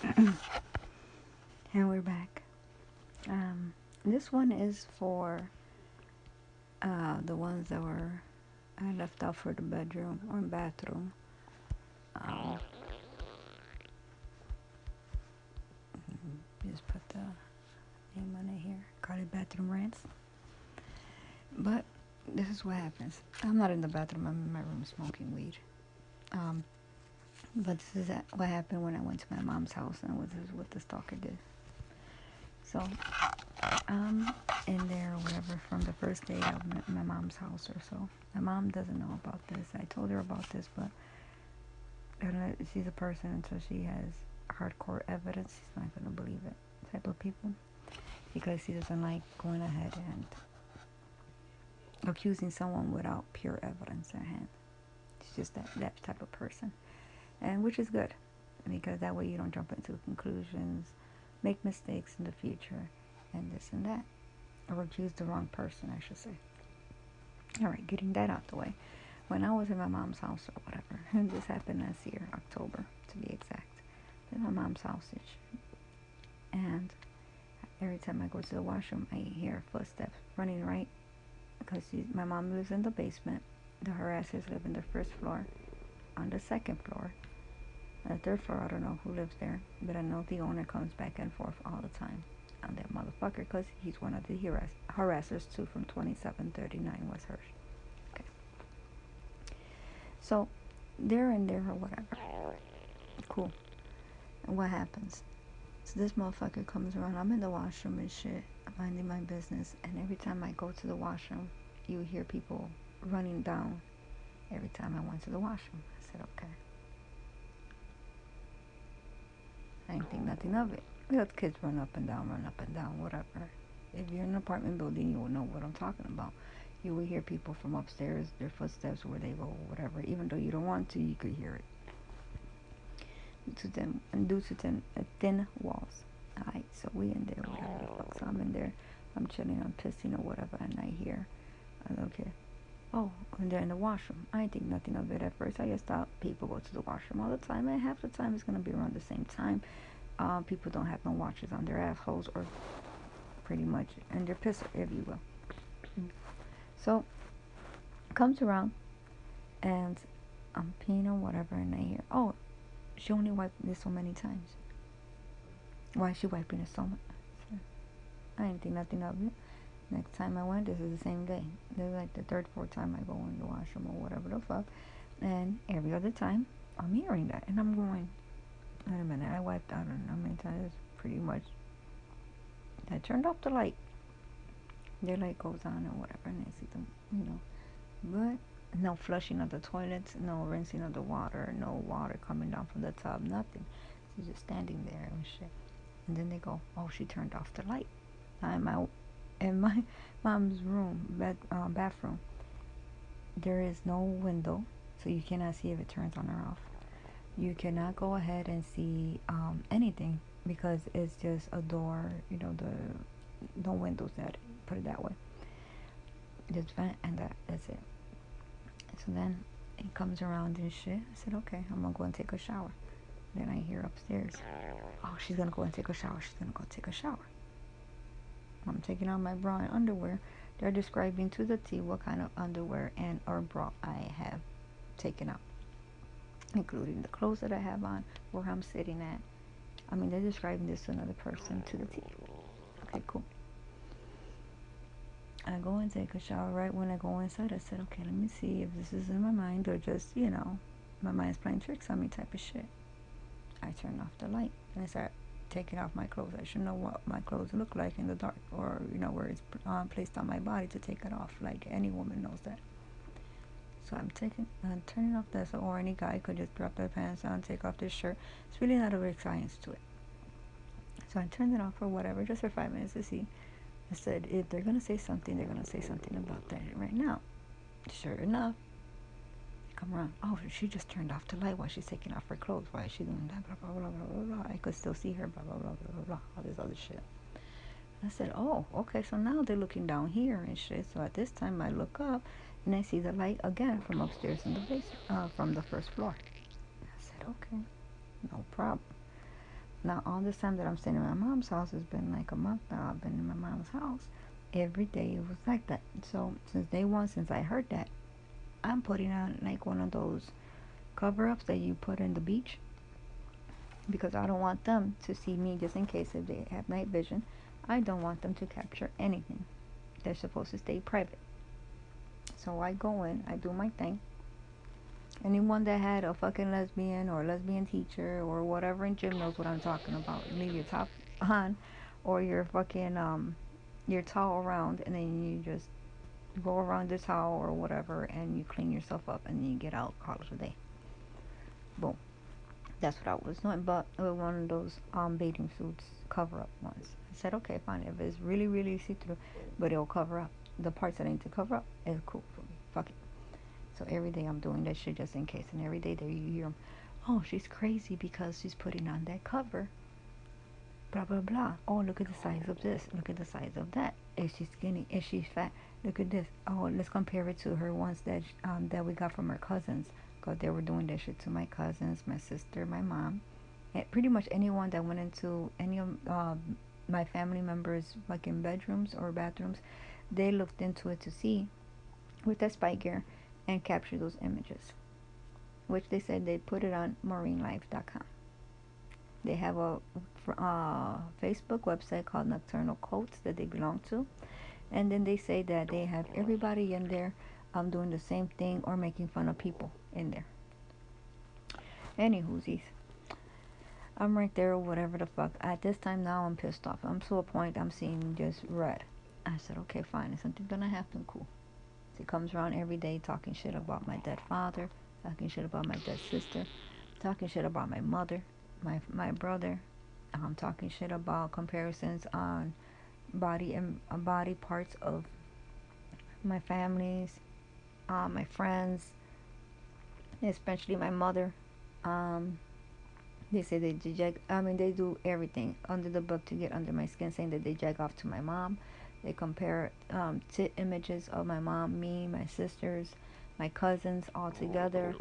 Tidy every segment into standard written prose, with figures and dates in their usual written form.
And we're back. This one is for the ones that were I left out for the bedroom or bathroom. Um, just put the name on it here. Call it bathroom rants. But this is what happens. I'm not in the bathroom. I'm in my room smoking weed. Um, but this is what happened when I went to my mom's house, and this is what the stalker did. So I'm in there or whatever from the first day of my mom's house or so. My mom doesn't know about this. I told her about this, but she's a person until she has hardcore evidence. She's not going to believe it. Type of people. Because she doesn't like going ahead and accusing someone without pure evidence at hand. She's just that type of person. And which is good. Because that way you don't jump into conclusions, make mistakes in the future, and this and that. Or accuse the wrong person, I should say. Alright, getting that out the way. When I was in my mom's house or whatever, and this happened last year, October to be exact, in my mom's house, and every time I go to the washroom, I hear footsteps running right, because my mom lives in the basement, the harassers live in the first floor, on the second floor, on the third floor, I don't know who lives there, but I know the owner comes back and forth all the time on that motherfucker, because he's one of the harassers too, from 2739 Westhurst. Okay. So, they're in there or whatever. Cool. And what happens? So this motherfucker comes around. I'm in the washroom and shit. I'm minding my business. And every time I go to the washroom, you hear people running down every time I went to the washroom. I said, okay. I didn't think nothing of it. We let kids run up and down, whatever. If you're in an apartment building, you will know what I'm talking about. You will hear people from upstairs, their footsteps, where they go, whatever. Even though you don't want to, you could hear it. Due to thin walls. Alright, so we in there, whatever the fuck. So I'm in there, I'm chilling, I'm pissing or whatever, and I hear a little kid. Oh, and they're in the washroom. I didn't think nothing of it at first. I just thought people go to the washroom all the time, and half the time it's gonna be around the same time. People don't have no watches on their assholes, or pretty much, and they're pisser, if you will. So, comes around, and I'm peeing or whatever, and I hear, oh, she only wiped this so many times. Why is she wiping it so much? I didn't think nothing of it. Next time I went, this is the same day. This is like the third, fourth time I go in the washroom or whatever the fuck. And every other time, I'm hearing that. And I'm going, wait a minute, I wiped out, I don't know how many times, pretty much. I turned off the light. Their light goes on or whatever, and I see them, But no flushing of the toilets, no rinsing of the water, no water coming down from the tub, nothing. She's just standing there and shit. And then they go, oh, she turned off the light. I'm out in my mom's room, bathroom. There is no window, so you cannot see if it turns on or off. You cannot go ahead and see anything, because it's just a door, no windows, that put it that way. Just vent, and that's it. So then it comes around and shit. I said, okay, I'm gonna go and take a shower. Then I hear upstairs, oh, she's gonna go and take a shower. She's gonna go take a shower. I'm taking out my bra and underwear. They're describing to the T what kind of underwear and or bra I have taken out, including the clothes that I have on, where I'm sitting at. I mean, they're describing this to another person to the T. Okay, cool. I go and take a shower. Right when I go inside, I said, okay, let me see if this is in my mind or just, my mind's playing tricks on me type of shit. I turned off the light and I started taking off my clothes. I should know what my clothes look like in the dark, or, where it's placed on my body to take it off. Like any woman knows that. So I'm turning off this, or any guy could just drop their pants on, take off their shirt. It's really not a big science to it. So I turned it off for whatever, just for 5 minutes to see. I said, if they're going to say something, they're going to say something about that right now. Sure enough, come around. Oh, she just turned off the light while she's taking off her clothes. Why is she doing that? Blah, blah, blah, blah, blah, blah. I could still see her, blah, blah, blah, blah, blah, blah. All this other shit. And I said, oh, okay, so now they're looking down here and shit. So at this time, I look up, and I see the light again from upstairs in the basement, from the first floor. I said, okay, no problem. Now, all this time that I'm staying in my mom's house has been like a month now. I've been in my mom's house. Every day it was like that. So, since day one, since I heard that, I'm putting on like one of those cover-ups that you put in the beach, because I don't want them to see me, just in case if they have night vision. I don't want them to capture anything. They're supposed to stay private. So I go in, I do my thing. Anyone that had a fucking lesbian or lesbian teacher or whatever in gym knows what I'm talking about. You leave your top on, or your fucking your towel around, and then you just go around the towel or whatever, and you clean yourself up, and then you get out, call it a day. Boom. That's what I was doing, but with one of those bathing suits cover up ones. I said, okay, fine. If it's really, really see through, but it'll cover up the parts that I need to cover up, it's cool for me. Fuck it. So every day I'm doing that shit just in case, and every day there you hear them, oh, she's crazy because she's putting on that cover. Blah blah blah. Oh, look at the size of this. Look at the size of that. Is she skinny? Is she fat? Look at this. Oh, let's compare it to her ones that we got from her cousins. Because they were doing that shit to my cousins, my sister, my mom, and pretty much anyone that went into any of my family members' fucking bedrooms or bathrooms. They looked into it to see with that spy gear and capture those images, which they said they put it on marinelife.com. They have a Facebook website called Nocturnal Cults that they belong to, and then they say that they have everybody in there doing the same thing or making fun of people in there. Anywhoosies, I'm right there or whatever the fuck. At this time now, I'm pissed off. I'm to a point I'm seeing just red. I said, okay, fine. Is something gonna happen? Cool. He comes around every day talking shit about my dead father, talking shit about my dead sister, talking shit about my mother, my brother. Talking shit about comparisons on body parts of my families, my friends, especially my mother. They say they they do everything under the book to get under my skin, saying that they jag off to my mom. They compare tit images of my mom, me, my sisters, my cousins all together.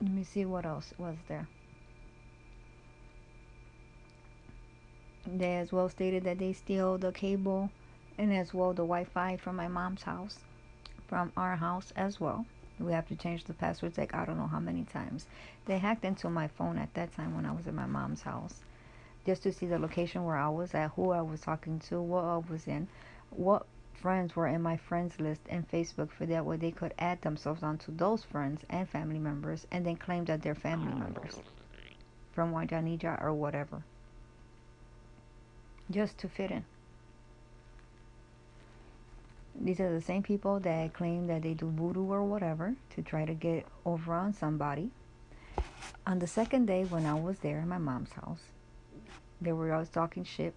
Let me see what else was there. They as well stated that they steal the cable and as well the Wi-Fi from my mom's house, from our house as well. We have to change the passwords like I don't know how many times. They hacked into my phone at that time when I was in my mom's house, just to see the location where I was at, who I was talking to, what I was in, what friends were in my friends list and Facebook, for that way they could add themselves onto those friends and family members and then claim that they're family members from Wajanija or whatever, just to fit in. These are the same people that claim that they do voodoo or whatever to try to get over on somebody. On the second day when I was there in my mom's house, they were always talking shit.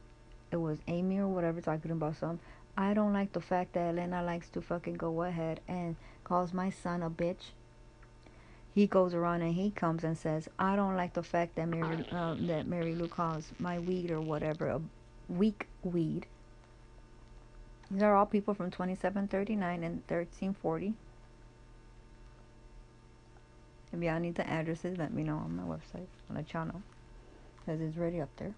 It was Amy or whatever talking about some. I don't like the fact that Elena likes to fucking go ahead and calls my son a bitch. He goes around and he comes and says, I don't like the fact that Mary Lou calls my weed or whatever a weak weed. These are all people from 2739 and 1340. If y'all need the addresses, let me know on my website. I'll let y'all know, because it's already up there.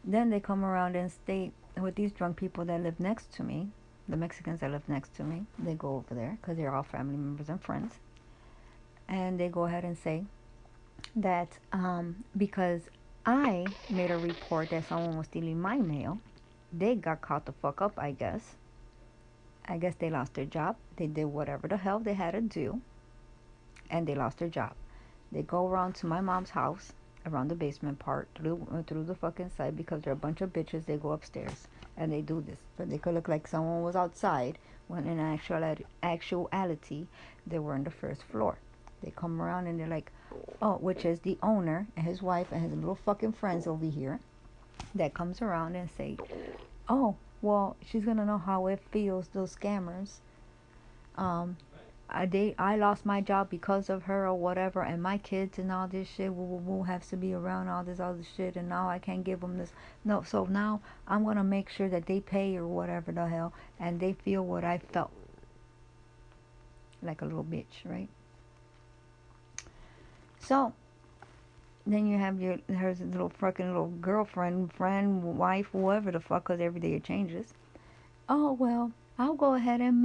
Then they come around and state with these drunk people that live next to me, the Mexicans that live next to me, they go over there because they're all family members and friends. And they go ahead and say that because I made a report that someone was stealing my mail, they got caught the fuck up, I guess. I guess they lost their job. They did whatever the hell they had to do, and they lost their job. They go around to my mom's house, around the basement part, through the fucking side, because they're a bunch of bitches. They go upstairs, and they do this. But they could look like someone was outside, when in actuality, they were on the first floor. They come around, and they're like, oh, which is the owner and his wife and his little fucking friends over here, that comes around and say, oh, well, she's gonna know how it feels, those scammers. I lost my job because of her or whatever, and my kids and all this shit will have to be around all this other shit, and now I can't give them this. No, so now I'm gonna make sure that they pay or whatever the hell, and they feel what I felt. Like a little bitch, right? So then you have her little fucking little girlfriend, friend, wife, whoever the fuck, 'cause every day it changes. Oh well, I'll go ahead and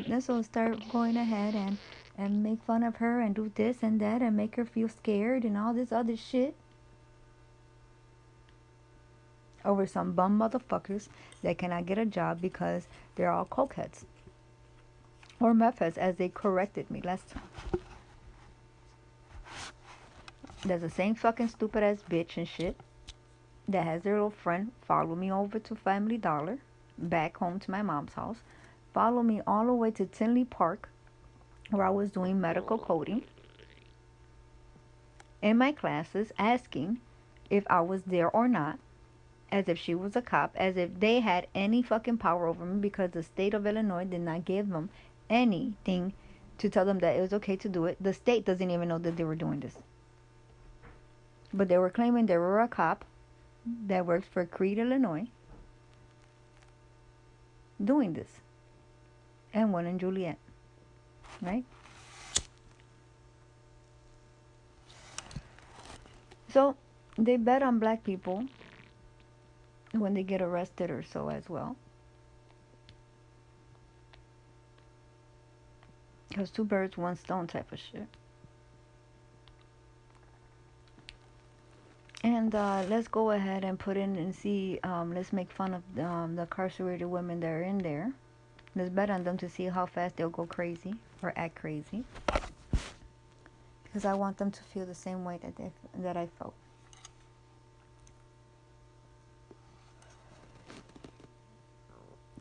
let's all start going ahead and make fun of her and do this and that and make her feel scared and all this other shit over some bum motherfuckers that cannot get a job because they're all cokeheads or meth heads, as they corrected me last time. There's the same fucking stupid ass bitch and shit that has their little friend follow me over to Family Dollar, back home to my mom's house, follow me all the way to Tinley Park, where I was doing medical coding in my classes, asking if I was there or not, as if she was a cop, as if they had any fucking power over me, because the state of Illinois did not give them anything to tell them that it was okay to do it. The state doesn't even know that they were doing this. But they were claiming they were a cop that works for Crete, Illinois, doing this. And one in Juliet, right? So they bet on black people when they get arrested or so as well. Because two birds, one stone type of shit. And let's go ahead and put in and see, let's make fun of the incarcerated women that are in there. Let's bet on them to see how fast they'll go crazy or act crazy. Because I want them to feel the same way that I felt.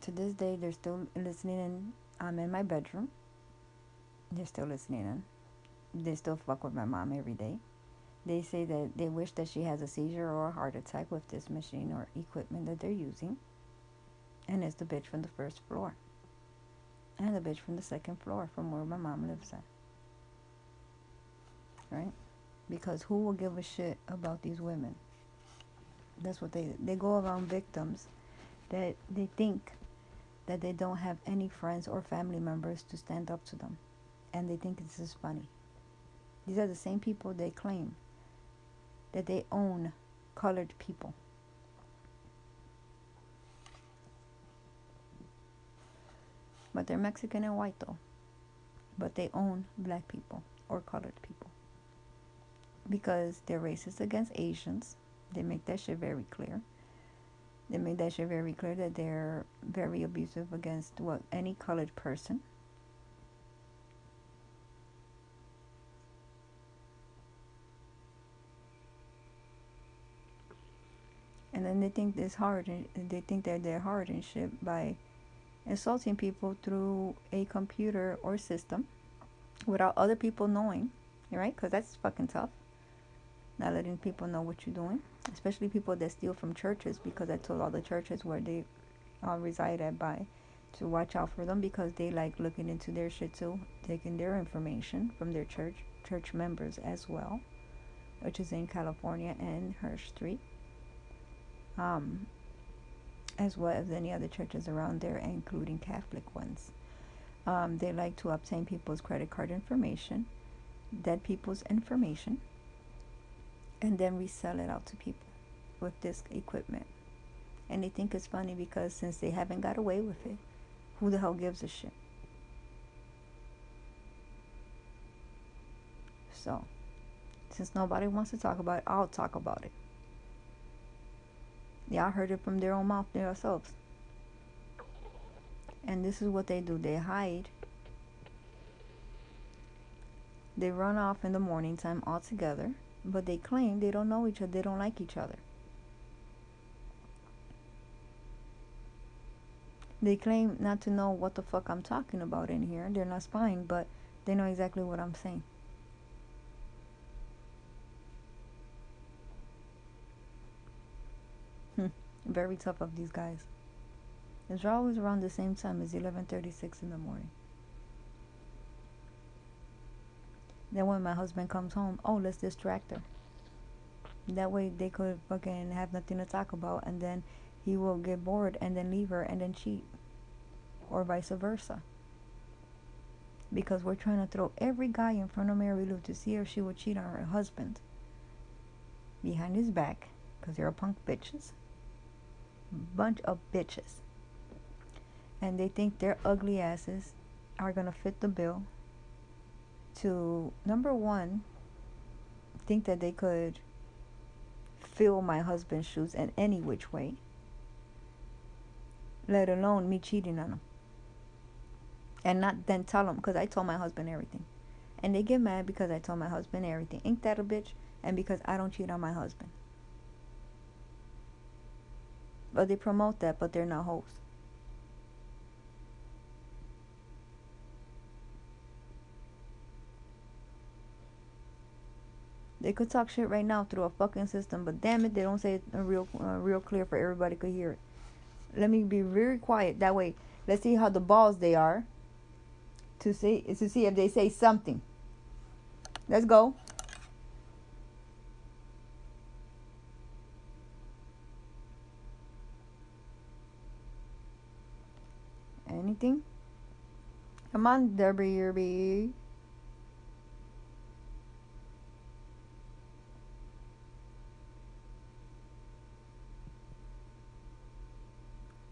To this day, they're still listening in. I'm in my bedroom. They're still listening in. They still fuck with my mom every day. They say that they wish that she has a seizure or a heart attack with this machine or equipment that they're using. And it's the bitch from the first floor. And the bitch from the second floor from where my mom lives at. Right? Because who will give a shit about these women? That's what they go around victims that they think that they don't have any friends or family members to stand up to them. And they think this is funny. These are the same people they claim that they own colored people. But they're Mexican and white though. But they own black people or colored people. Because they're racist against Asians. They make that shit very clear. They make that shit very clear that they're very abusive against any colored person. And then they think this hard, and they think that they're hard and shit by insulting people through a computer or system without other people knowing, right? Because that's fucking tough. Not letting people know what you're doing, especially people that steal from churches, because I told all the churches where they reside at by to watch out for them, because they like looking into their shit too, taking their information from their church members as well, which is in California and Hirsch Street. As well as any other churches around there, including Catholic ones. They like to obtain people's credit card information, dead people's information, and then resell it out to people with this equipment. And they think it's funny because since they haven't got away with it, who the hell gives a shit? So, since nobody wants to talk about it, I'll talk about it. Y'all heard it from their own mouth themselves. And this is what they do. They hide. They run off in the morning time altogether. But they claim they don't know each other. They don't like each other. They claim not to know what the fuck I'm talking about in here. They're not spying, but they know exactly what I'm saying. Very tough of these guys. It's always around the same time as 11:36 in the morning. Then when my husband comes home, oh, let's distract her. That way they could fucking have nothing to talk about, and then he will get bored and then leave her and then cheat. Or vice versa. because we're trying to throw every guy in front of Mary Lou to see if she would cheat on her husband behind his back, because they're punk bitches. Bunch of bitches. And they think their ugly asses are going to fit the bill to, number one, think that they could fill my husband's shoes in any which way, let alone me cheating on him. And not then tell him, because I told my husband everything. And they get mad because I told my husband everything. Ain't that a bitch? And because I don't cheat on my husband. But they promote that, but they're not hoes. They could talk shit right now through a fucking system, but damn it, they don't say it real clear for everybody could hear it. Let me be very quiet. That way, let's see how the balls they are to see if they say something. Let's go. Anything? Come on, Debbie.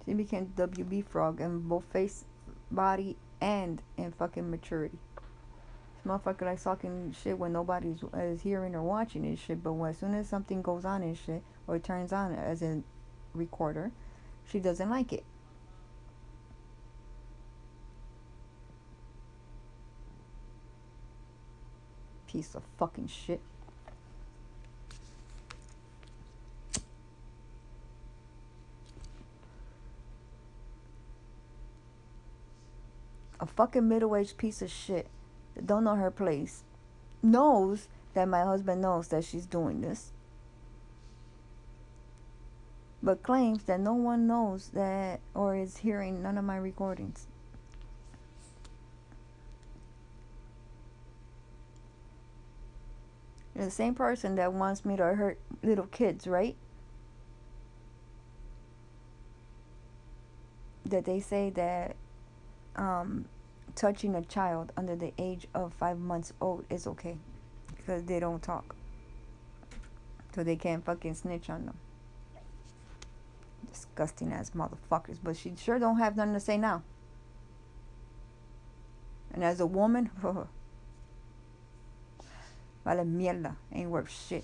She became WB Frog in both face, body, and in fucking maturity. This motherfucker like talking shit when nobody is hearing or watching this shit, but as soon as something goes on and shit, or turns on as a recorder, she doesn't like it. Piece of fucking shit. A fucking middle-aged piece of shit that don't know her place knows that my husband knows that she's doing this, but claims that no one knows that or is hearing none of my recordings. You're the same person that wants me to hurt little kids, right? That they say that touching a child under the age of 5 months old is okay because they don't talk, so they can't fucking snitch on them. Disgusting ass motherfuckers. But she sure don't have nothing to say now. And as a woman, vale mierda, ain't worth shit.